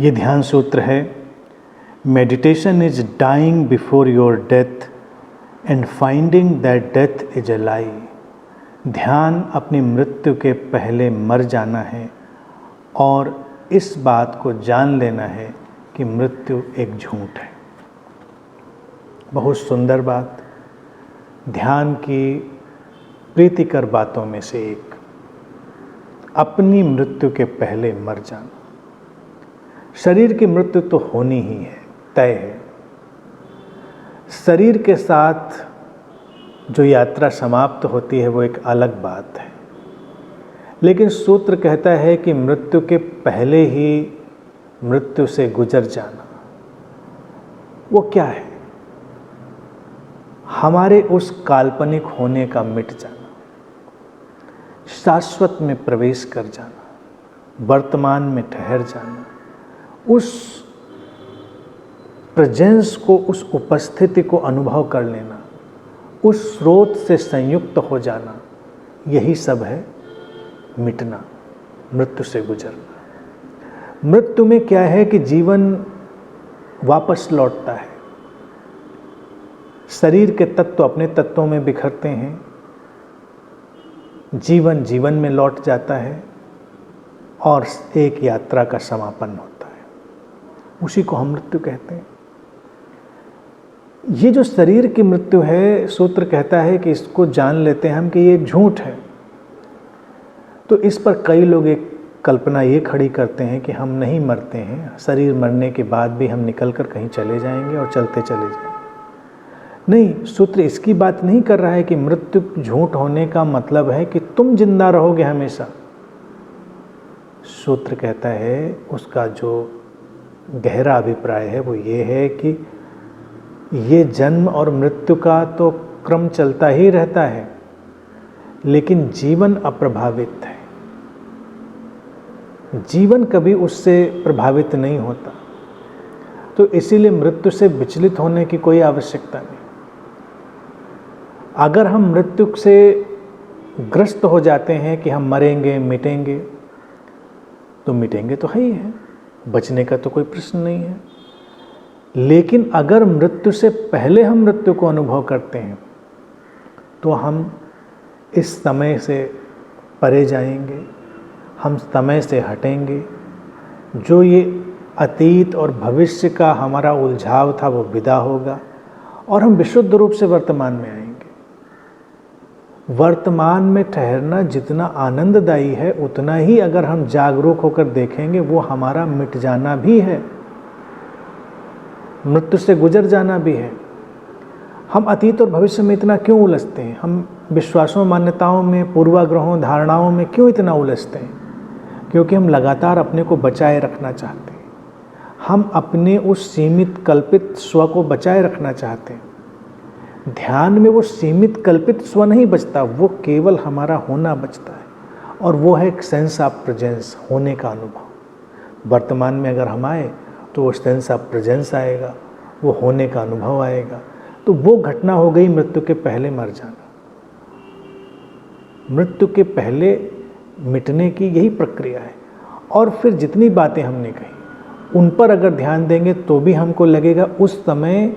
ये ध्यान सूत्र है, meditation is dying before your death and finding that death is a lie. ध्यान अपनी मृत्यु के पहले मर जाना है और इस बात को जान लेना है कि मृत्यु एक झूठ है। बहुत सुंदर बात, ध्यान की प्रीतिकर बातों में से एक, अपनी मृत्यु के पहले मर जाना। शरीर की मृत्यु तो होनी ही है, तय है। शरीर के साथ जो यात्रा समाप्त होती है वो एक अलग बात है, लेकिन सूत्र कहता है कि मृत्यु के पहले ही मृत्यु से गुजर जाना, वो क्या है? हमारे उस काल्पनिक होने का मिट जाना, शाश्वत में प्रवेश कर जाना, वर्तमान में ठहर जाना, उस प्रेजेंस को, उस उपस्थिति को अनुभव कर लेना, उस स्रोत से संयुक्त हो जाना, यही सब है मिटना, मृत्यु से गुजरना। मृत्यु में क्या है कि जीवन वापस लौटता है, शरीर के तत्व अपने तत्वों में बिखरते हैं, जीवन जीवन में लौट जाता है और एक यात्रा का समापन होता है, उसी को हम मृत्यु कहते हैं। ये जो शरीर की मृत्यु है, सूत्र कहता है कि इसको जान लेते हैं हम कि ये एक झूठ है। तो इस पर कई लोग एक कल्पना ये खड़ी करते हैं कि हम नहीं मरते हैं, शरीर मरने के बाद भी हम निकल कर कहीं चले जाएंगे और चलते चले जाएंगे। नहीं, सूत्र इसकी बात नहीं कर रहा है कि मृत्यु झूठ होने का मतलब है कि तुम जिंदा रहोगे हमेशा। सूत्र कहता है, उसका जो गहरा अभिप्राय है वो ये है कि ये जन्म और मृत्यु का तो क्रम चलता ही रहता है, लेकिन जीवन अप्रभावित है, जीवन कभी उससे प्रभावित नहीं होता। तो इसीलिए मृत्यु से विचलित होने की कोई आवश्यकता नहीं। अगर हम मृत्यु से ग्रस्त हो जाते हैं कि हम मरेंगे मिटेंगे, तो मिटेंगे तो है ही है, बचने का तो कोई प्रश्न नहीं है। लेकिन अगर मृत्यु से पहले हम मृत्यु को अनुभव करते हैं तो हम इस समय से परे जाएंगे, हम समय से हटेंगे, जो ये अतीत और भविष्य का हमारा उलझाव था वो विदा होगा और हम विशुद्ध रूप से वर्तमान में आएंगे। वर्तमान में ठहरना जितना आनंददायी है, उतना ही अगर हम जागरूक होकर देखेंगे वो हमारा मिट जाना भी है, मृत्यु से गुजर जाना भी है। हम अतीत और भविष्य में इतना क्यों उलझते हैं? हम विश्वासों, मान्यताओं में, पूर्वाग्रहों, धारणाओं में क्यों इतना उलझते हैं? क्योंकि हम लगातार अपने को बचाए रखना चाहते हैं। हम अपने उस सीमित कल्पित स्व को बचाए रखना चाहते हैं। ध्यान में वो सीमित कल्पित स्व नहीं बचता, वो केवल हमारा होना बचता है, और वो है एक सेंस ऑफ प्रेजेंस, होने का अनुभव। वर्तमान में अगर हम आए तो वो सेंस ऑफ प्रेजेंस आएगा, वो होने का अनुभव आएगा। तो वो घटना हो गई मृत्यु के पहले मर जाना। मृत्यु के पहले मिटने की यही प्रक्रिया है। और फिर जितनी बातें हमने कही उन पर अगर ध्यान देंगे तो भी हमको लगेगा उस समय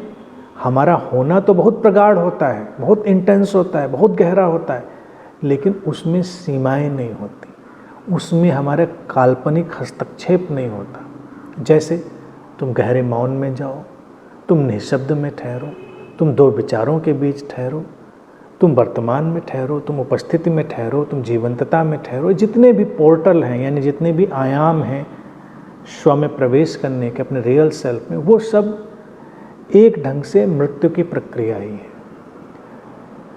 हमारा होना तो बहुत प्रगाढ़ होता है, बहुत इंटेंस होता है, बहुत गहरा होता है, लेकिन उसमें सीमाएं नहीं होती, उसमें हमारा काल्पनिक हस्तक्षेप नहीं होता। जैसे तुम गहरे मौन में जाओ, तुम निःशब्द में ठहरो, तुम दो विचारों के बीच ठहरो, तुम वर्तमान में ठहरो, तुम उपस्थिति में ठहरो, तुम जीवंतता में ठहरो। जितने भी पोर्टल हैं, यानी जितने भी आयाम हैं स्व में प्रवेश करने के, अपने रियल सेल्फ में, वो सब एक ढंग से मृत्यु की प्रक्रिया ही है।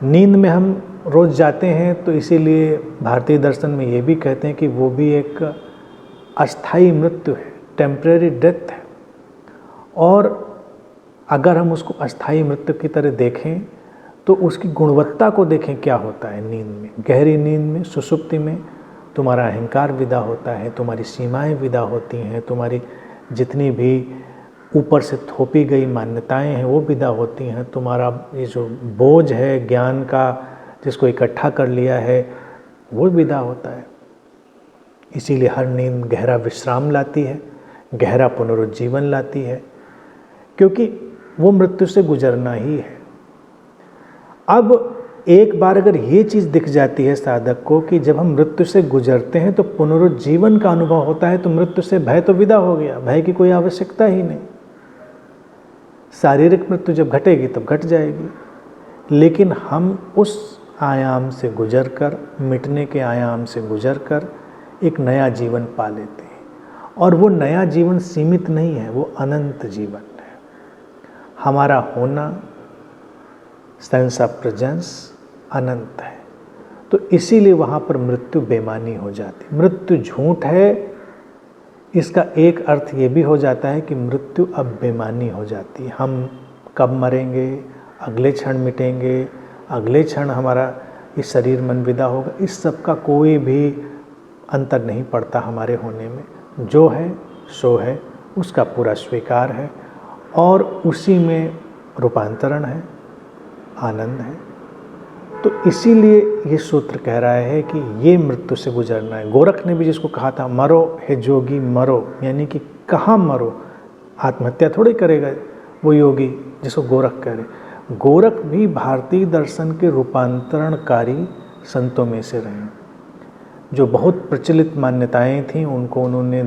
नींद में हम रोज जाते हैं तो इसीलिए भारतीय दर्शन में ये भी कहते हैं कि वो भी एक अस्थाई मृत्यु है, टेम्परेरी डेथ है। और अगर हम उसको अस्थाई मृत्यु की तरह देखें तो उसकी गुणवत्ता को देखें क्या होता है नींद में। गहरी नींद में, सुषुप्ति में तुम्हारा अहंकार विदा होता है, तुम्हारी सीमाएं विदा होती हैं, तुम्हारी जितनी भी ऊपर से थोपी गई मान्यताएं हैं वो विदा होती हैं, तुम्हारा ये जो बोझ है ज्ञान का जिसको इकट्ठा कर लिया है वो विदा होता है। इसीलिए हर नींद गहरा विश्राम लाती है, गहरा पुनरुज्जीवन लाती है, क्योंकि वो मृत्यु से गुजरना ही है। अब एक बार अगर ये चीज़ दिख जाती है साधक को कि जब हम मृत्यु से गुजरते हैं तो पुनरुज्जीवन का अनुभव होता है, तो मृत्यु से भय तो विदा हो गया, भय की कोई आवश्यकता ही नहीं। शारीरिक मृत्यु जब घटेगी तब घट जाएगी, लेकिन हम उस आयाम से गुजरकर, मिटने के आयाम से गुजरकर एक नया जीवन पा लेते हैं। और वो नया जीवन सीमित नहीं है, वो अनंत जीवन है। हमारा होना, सेंस ऑफ प्रेजेंस अनंत है। तो इसीलिए वहाँ पर मृत्यु बेमानी हो जाती। मृत्यु झूठ है, इसका एक अर्थ ये भी हो जाता है कि मृत्यु अब बेमानी हो जाती है। हम कब मरेंगे, अगले क्षण मिटेंगे, अगले क्षण हमारा इस शरीर मन विदा होगा, इस सब का कोई भी अंतर नहीं पड़ता हमारे होने में। जो है सो है, उसका पूरा स्वीकार है और उसी में रूपांतरण है, आनंद है। तो इसीलिए ये सूत्र कह रहा है कि ये मृत्यु से गुजरना है। गोरख ने भी जिसको कहा था मरो हे जोगी मरो, यानी कि कहाँ मरो, आत्महत्या थोड़ी करेगा वो योगी जिसको गोरख कह रहे। गोरख भी भारतीय दर्शन के रूपांतरणकारी संतों में से रहे। जो बहुत प्रचलित मान्यताएं थीं उनको उन्होंने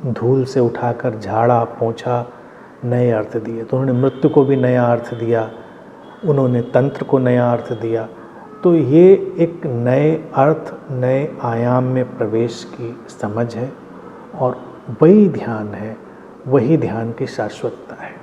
धूल से उठाकर झाड़ा पोंछा, नए अर्थ दिए। तो उन्होंने मृत्यु को भी नया अर्थ दिया, उन्होंने तंत्र को नया अर्थ दिया। तो ये एक नए अर्थ, नए आयाम में प्रवेश की समझ है और वही ध्यान है, वही ध्यान की शाश्वतता है।